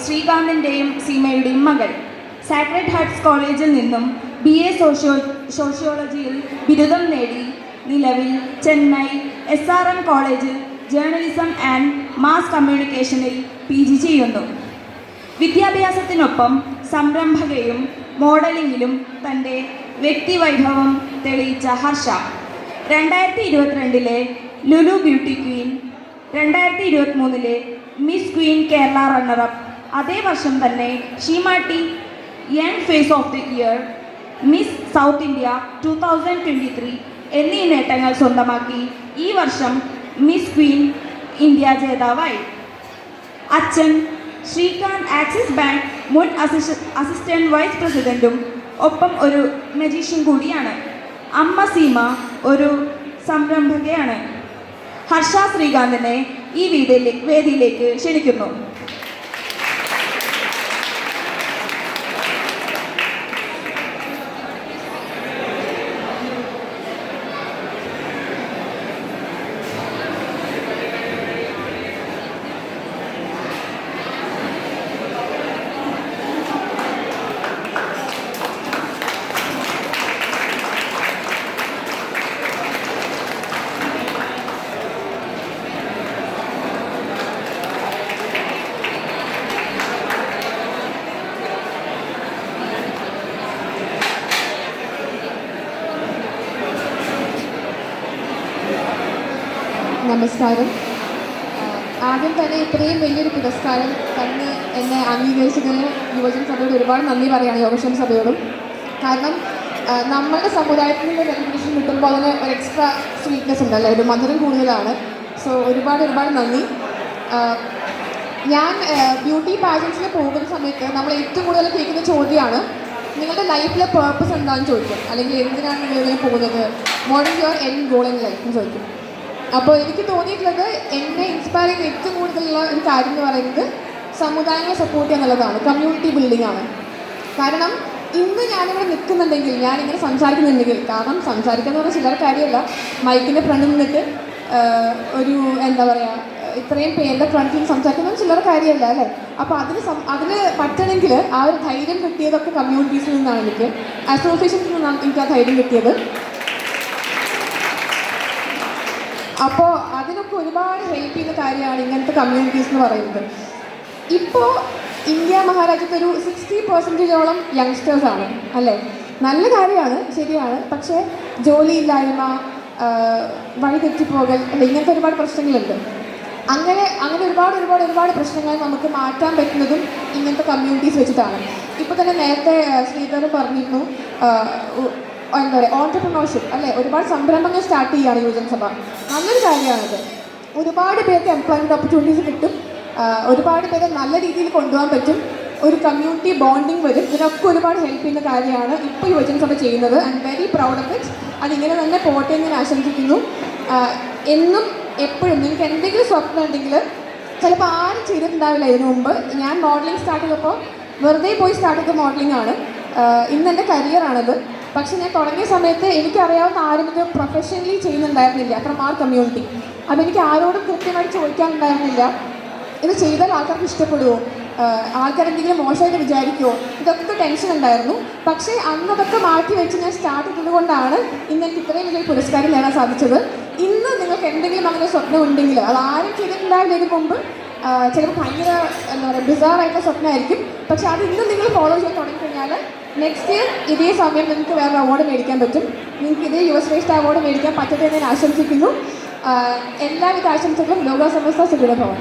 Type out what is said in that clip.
ശ്രീകാന്തിൻ്റെയും സീമയുടെയും മകൾ. Sacred hearts കോളേജിൽ നിന്നും BA സോഷ്യോളജിയിൽ ബിരുദം നേടി നിലവിൽ ചെന്നൈ SRM കോളേജിൽ ജേർണലിസം ആൻഡ് മാസ് കമ്മ്യൂണിക്കേഷനിൽ PG ചെയ്യുന്നു. വിദ്യാഭ്യാസത്തിനൊപ്പം സംരംഭകയും മോഡലിംഗിലും തൻ്റെ വ്യക്തിവൈഭവം തെളിയിച്ച ഹർഷ 2022 Lulu beauty queen, 2023 Miss Queen Kerala runner up, അതേ വർഷം തന്നെ Seematti young face of the year, Miss South India 2023 എന്നീ നേട്ടങ്ങൾ സ്വന്തമാക്കി ഈ വർഷം മിസ് ക്വീൻ ഇന്ത്യ ജേതാവായി. അച്ഛൻ ശ്രീകാന്ത് ആക്സിസ് ബാങ്ക് മുൻ അസിസ്റ്റന്റ് വൈസ് പ്രസിഡന്റും ഒപ്പം ഒരു മജീഷ്യൻ കൂടിയാണ്. അമ്മ സീമ ഒരു സംരംഭകയാണ്. ഹർഷ ശ്രീകാന്തിനെ ഈ വേദിയിലേക്ക് ക്ഷണിക്കുന്നു. നമസ്കാരം. ആദ്യം തന്നെ ഇത്രയും വലിയൊരു പുരസ്കാരം തന്നെ എന്നെ അംഗീകരിച്ചതിന് യുവജന സഭയോട് ഒരുപാട് നന്ദി പറയുകയാണ്, യോഗക്ഷേമ സഭയോടും. കാരണം നമ്മളുടെ സമുദായത്തിൽ നിന്ന് റെക്കഗ്നിഷൻ കിട്ടുമ്പോൾ അതിന് ഒരു എക്സ്ട്രാ സ്വീറ്റ്നെസ് ഉണ്ടല്ലോ, ഒരു മധുരം കൂടുതലാണ്. സോ ഒരുപാട് നന്ദി. ഞാൻ ബ്യൂട്ടി പാജൻസിൽ പോകുന്ന സമയത്ത് നമ്മൾ ഏറ്റവും കൂടുതൽ കേൾക്കുന്ന ചോദ്യമാണ് നിങ്ങളുടെ ലൈഫിലെ പേർപ്പസ് എന്താണെന്ന് ചോദിക്കും, അല്ലെങ്കിൽ എന്തിനാണ് നിങ്ങൾ പോകുന്നത്, what is your end goal in life എന്ന് ചോദിക്കും. അപ്പോൾ എനിക്ക് തോന്നിയിട്ടുള്ളത് എന്നെ ഇൻസ്പയർ ചെയ്യുന്ന ഏറ്റവും കൂടുതലുള്ള ഒരു കാര്യം എന്ന് പറയുന്നത് സമുദായങ്ങളെ സപ്പോർട്ട് ചെയ്യുക എന്നുള്ളതാണ്, കമ്മ്യൂണിറ്റി ബിൽഡിംഗ് ആണ്. കാരണം ഇന്ന് ഞാനിവിടെ നിൽക്കുന്നുണ്ടെങ്കിൽ, ഞാനിങ്ങനെ സംസാരിക്കുന്നുണ്ടെങ്കിൽ, കാരണം സംസാരിക്കുക എന്ന് പറഞ്ഞാൽ ചിലർ കാര്യമല്ല, മൈക്കിൻ്റെ ഫ്രണ്ടിൽ നിന്നിട്ട് ഒരു എന്താ പറയുക ഇത്രയും പേരുടെ ഫ്രണ്ടിൽ സംസാരിക്കുന്നത് ചിലർ കാര്യമല്ല അല്ലേ. അപ്പോൾ അതിന് പറ്റണമെങ്കിൽ ആ ഒരു ധൈര്യം കിട്ടിയതൊക്കെ കമ്മ്യൂണിറ്റീസിൽ നിന്നാണ്, എനിക്ക് അസോസിയേഷൻസിൽ നിന്നാണ് എനിക്ക് ആ ധൈര്യം കിട്ടിയത്. അപ്പോൾ അതിനൊക്കെ ഒരുപാട് ഹെൽപ്പ് ചെയ്യുന്ന കാര്യമാണ് ഇങ്ങനത്തെ കമ്മ്യൂണിറ്റീസ് എന്ന് പറയുന്നത്. ഇപ്പോൾ ഇന്ത്യ മഹാരാജ്യത്ത് ഒരു 60% യങ്സ്റ്റേഴ്സാണ് അല്ലേ. നല്ല കാര്യമാണ്, ശരിയാണ്. പക്ഷേ ജോലിയില്ലായ്മ, വഴിതെറ്റിപ്പോകൽ അല്ലെ, ഇങ്ങനത്തെ ഒരുപാട് പ്രശ്നങ്ങളുണ്ട്. അങ്ങനെ ഒരുപാട് പ്രശ്നങ്ങൾ നമുക്ക് മാറ്റാൻ പറ്റുന്നതും ഇങ്ങനത്തെ കമ്മ്യൂണിറ്റീസ് വെച്ചിട്ടാണ്. ഇപ്പോൾ തന്നെ നേരത്തെ ശ്രീധരൻ പറഞ്ഞിരുന്നു, എന്താ പറയുക, ഓൺട്രപ്രണർഷിപ്പ് അല്ലേ, ഒരുപാട് സംരംഭങ്ങൾ സ്റ്റാർട്ട് ചെയ്യുകയാണ് യുവജനസഭ. നല്ലൊരു കാര്യമാണത്. ഒരുപാട് പേർക്ക് എംപ്ലോയ്മെൻറ്റ് ഓപ്പർച്യൂണിറ്റീസ് കിട്ടും, ഒരുപാട് പേരെ നല്ല രീതിയിൽ കൊണ്ടുപോകാൻ പറ്റും, ഒരു കമ്മ്യൂണിറ്റി ബോണ്ടിങ് വരും. ഇതിനൊക്കെ ഒരുപാട് ഹെൽപ്പ് ചെയ്യുന്ന കാര്യമാണ് ഇപ്പോൾ യുവജനസഭ ചെയ്യുന്നത്. I am very proud of it. അതിങ്ങനെ തന്നെ പോട്ടെ എന്ന് ഞാൻ ആശംസിക്കുന്നു. എന്നും എപ്പോഴും നിങ്ങൾക്ക് എന്തെങ്കിലും സ്വപ്നം ഉണ്ടെങ്കിൽ, ചിലപ്പോൾ ആരും ചെയ്തിട്ടുണ്ടാവില്ല ഇതിനു മുമ്പ്. ഞാൻ മോഡലിംഗ് സ്റ്റാർട്ട് ചെയ്തപ്പോൾ വെറുതെ പോയി സ്റ്റാർട്ട് ചെയ്ത മോഡലിംഗ് ആണ്. ഇന്ന് എൻ്റെ കരിയറാണത്. പക്ഷെ ഞാൻ തുടങ്ങിയ സമയത്ത് എനിക്കറിയാവുന്ന ആരും ഇത് പ്രൊഫഷണലി ചെയ്യുന്നുണ്ടായിരുന്നില്ല, ഫ്രം ആർ കമ്മ്യൂണിറ്റി. അപ്പോൾ എനിക്ക് ആരോടും കൃത്യമായിട്ട് ചോദിക്കാനുണ്ടായിരുന്നില്ല, ഇത് ചെയ്താൽ ആൾക്കാർക്ക് ഇഷ്ടപ്പെടുമോ, ആൾക്കാരെന്തെങ്കിലും മോശമായിട്ട് വിചാരിക്കുമോ, ഇതൊക്കെ ടെൻഷൻ ഉണ്ടായിരുന്നു. പക്ഷേ അതൊക്കെ മാറ്റി വെച്ച് ഞാൻ സ്റ്റാർട്ട് ചെയ്തതുകൊണ്ടാണ് ഇന്ന് എനിക്ക് ഇത്രയും വലിയൊരു പുരസ്കാരം നേടാൻ സാധിച്ചത്. ഇന്ന് നിങ്ങൾക്ക് എന്തെങ്കിലും അങ്ങനെ സ്വപ്നം ഉണ്ടെങ്കിൽ, അത് ആരും ചെയ്തിട്ടുണ്ടാവില്ല ഇതിന് മുമ്പ്, ചിലപ്പോൾ ഭയങ്കര എന്താ പറയുക ബിസാറായിട്ടുള്ള സ്വപ്നമായിരിക്കും. പക്ഷേ അത് ഇന്ന് നിങ്ങൾ ഫോളോ ചെയ്യാൻ തുടങ്ങിക്കഴിഞ്ഞാൽ നെക്സ്റ്റ് ഇയർ ഇതേ സമയം നിങ്ങൾക്ക് വേറെ അവാർഡ് മേടിക്കാൻ പറ്റും. നിങ്ങൾക്ക് ഇതേ യുവശ്രേഷ്ഠ അവാർഡ് മേടിക്കാൻ പറ്റട്ടെ എന്ന് ഞാൻ ആശംസിക്കുന്നു. എല്ലാവിധ ആശംസകളും ലോക സമസ്ത സുഖഭവൻ.